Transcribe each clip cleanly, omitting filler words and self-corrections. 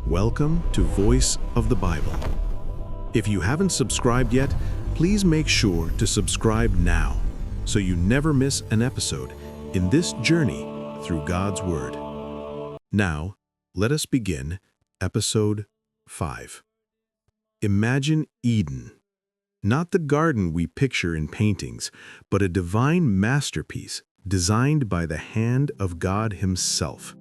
Welcome to Voice of the Bible. If you haven't subscribed yet, please make sure to subscribe now so you never miss an episode in this journey through God's Word. Now, let us begin Episode 5. Imagine Eden. Not the garden we picture in paintings, but a divine masterpiece designed by the hand of God Himself.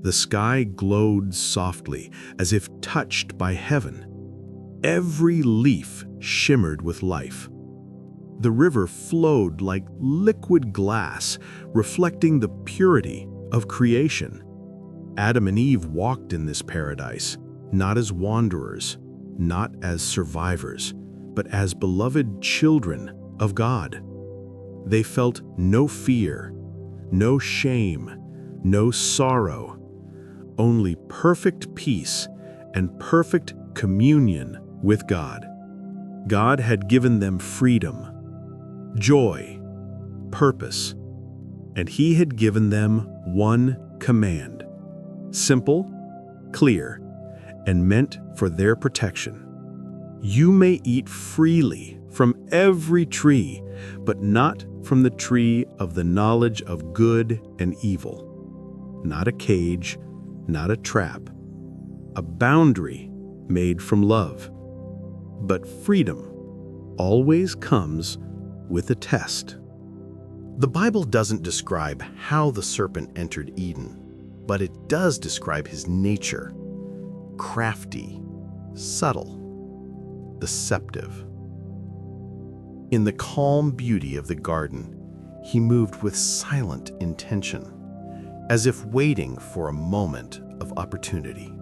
The sky glowed softly, as if touched by heaven. Every leaf shimmered with life. The river flowed like liquid glass, reflecting the purity of creation. Adam and Eve walked in this paradise, not as wanderers, not as survivors, but as beloved children of God. They felt no fear, no shame, no sorrow, only perfect peace and perfect communion with God. God had given them freedom, joy, purpose, and He had given them one command, simple, clear, and meant for their protection. You may eat freely from every tree, but not from the tree of the knowledge of good and evil. Not a cage, not a trap, a boundary made from love. But freedom always comes with a test. The Bible doesn't describe how the serpent entered Eden, but it does describe his nature: crafty, subtle, deceptive. In the calm beauty of the garden, he moved with silent intention, as if waiting for a moment of opportunity.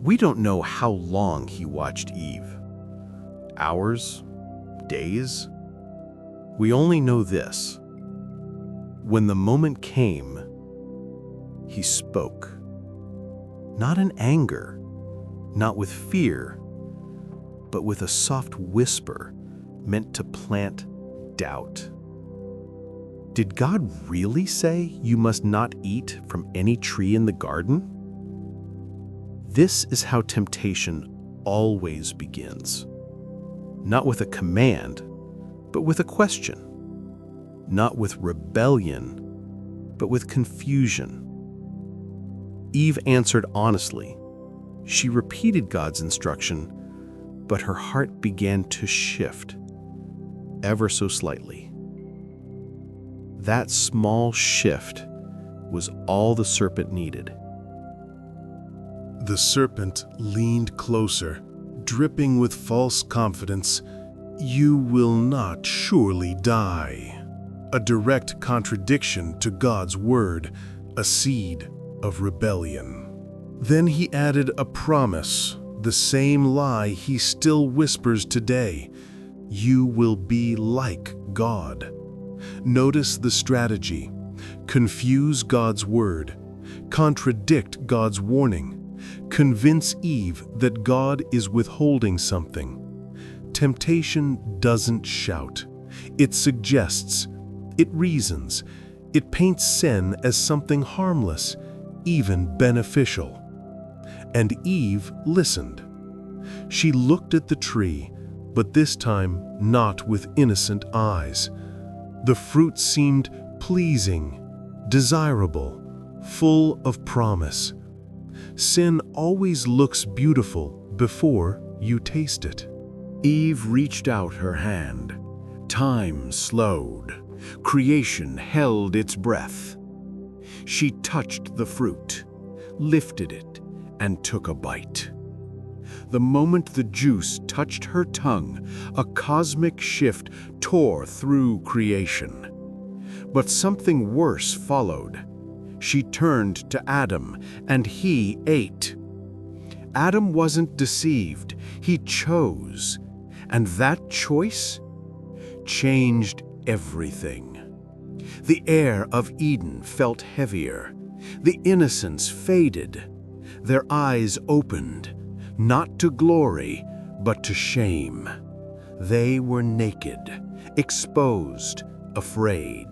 We don't know how long he watched Eve. Hours? Days? We only know this: when the moment came, he spoke. Not in anger, not with fear, but with a soft whisper meant to plant doubt. Did God really say you must not eat from any tree in the garden? This is how temptation always begins. Not with a command, but with a question. Not with rebellion, but with confusion. Eve answered honestly. She repeated God's instruction, but her heart began to shift, ever so slightly. That small shift was all the serpent needed. The serpent leaned closer, dripping with false confidence. "You will not surely die." A direct contradiction to God's word, a seed of rebellion. Then he added a promise, the same lie he still whispers today: "You will be like God." Notice the strategy: confuse God's word, contradict God's warning, convince Eve that God is withholding something. Temptation doesn't shout. It suggests, it reasons, it paints sin as something harmless, even beneficial. And Eve listened. She looked at the tree, but this time not with innocent eyes. The fruit seemed pleasing, desirable, full of promise. Sin always looks beautiful before you taste it. Eve reached out her hand. Time slowed. Creation held its breath. She touched the fruit, lifted it, and took a bite. The moment the juice touched her tongue, a cosmic shift tore through creation. But something worse followed. She turned to Adam, and he ate. Adam wasn't deceived. He chose. And that choice changed everything. The air of Eden felt heavier. The innocence faded. Their eyes opened, not to glory, but to shame. They were naked, exposed, afraid.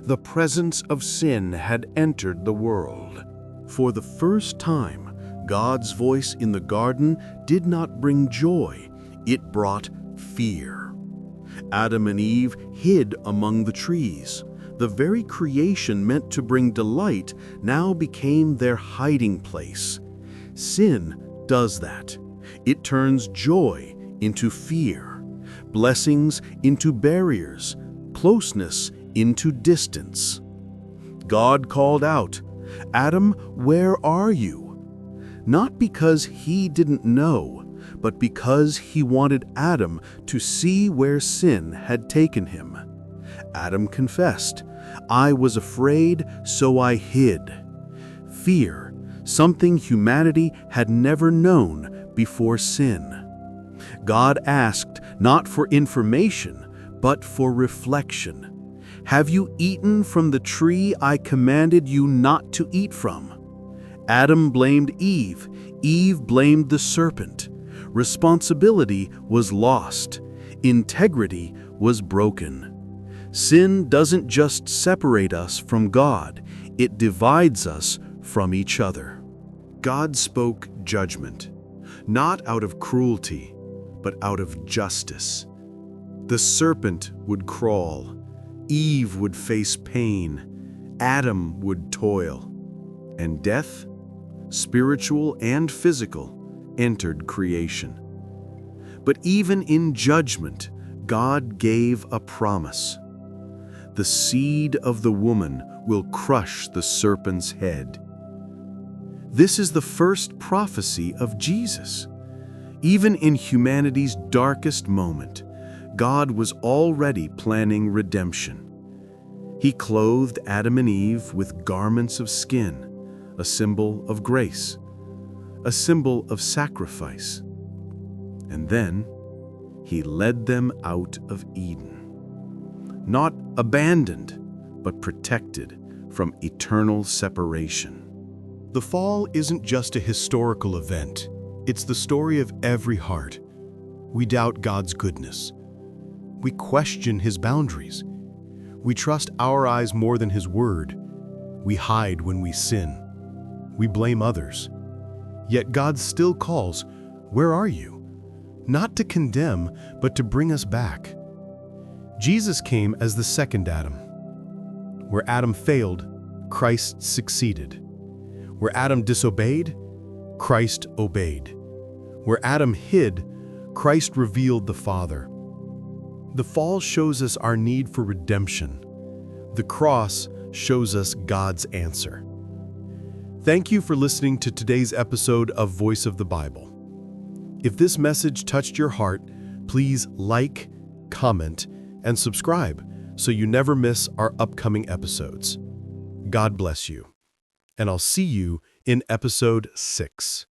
The presence of sin had entered the world. For the first time, God's voice in the garden did not bring joy, it brought fear. Adam and Eve hid among the trees. The very creation meant to bring delight now became their hiding place. Sin does that. It turns joy into fear, blessings into barriers, closeness into distance. God called out, "Adam, where are you?" Not because he didn't know, but because he wanted Adam to see where sin had taken him. Adam confessed, "I was afraid, so I hid." Fear, something humanity had never known before sin. God asked not for information, but for reflection. "Have you eaten from the tree I commanded you not to eat from?" Adam blamed Eve. Eve blamed the serpent. Responsibility was lost. Integrity was broken. Sin doesn't just separate us from God, it divides us from each other. God spoke judgment, not out of cruelty, but out of justice. The serpent would crawl, Eve would face pain, Adam would toil, and death, spiritual and physical, entered creation. But even in judgment, God gave a promise. The seed of the woman will crush the serpent's head. This is the first prophecy of Jesus. Even in humanity's darkest moment, God was already planning redemption. He clothed Adam and Eve with garments of skin, a symbol of grace, a symbol of sacrifice. And then he led them out of Eden. Not abandoned, but protected from eternal separation. The fall isn't just a historical event. It's the story of every heart. We doubt God's goodness. We question His boundaries. We trust our eyes more than His word. We hide when we sin. We blame others. Yet God still calls, "Where are you?" Not to condemn, but to bring us back. Jesus came as the second Adam. Where Adam failed, Christ succeeded. Where Adam disobeyed, Christ obeyed. Where Adam hid, Christ revealed the Father. The fall shows us our need for redemption. The cross shows us God's answer. Thank you for listening to today's episode of Voice of the Bible. If this message touched your heart, please like, comment, and subscribe so you never miss our upcoming episodes. God bless you, and I'll see you in episode 6.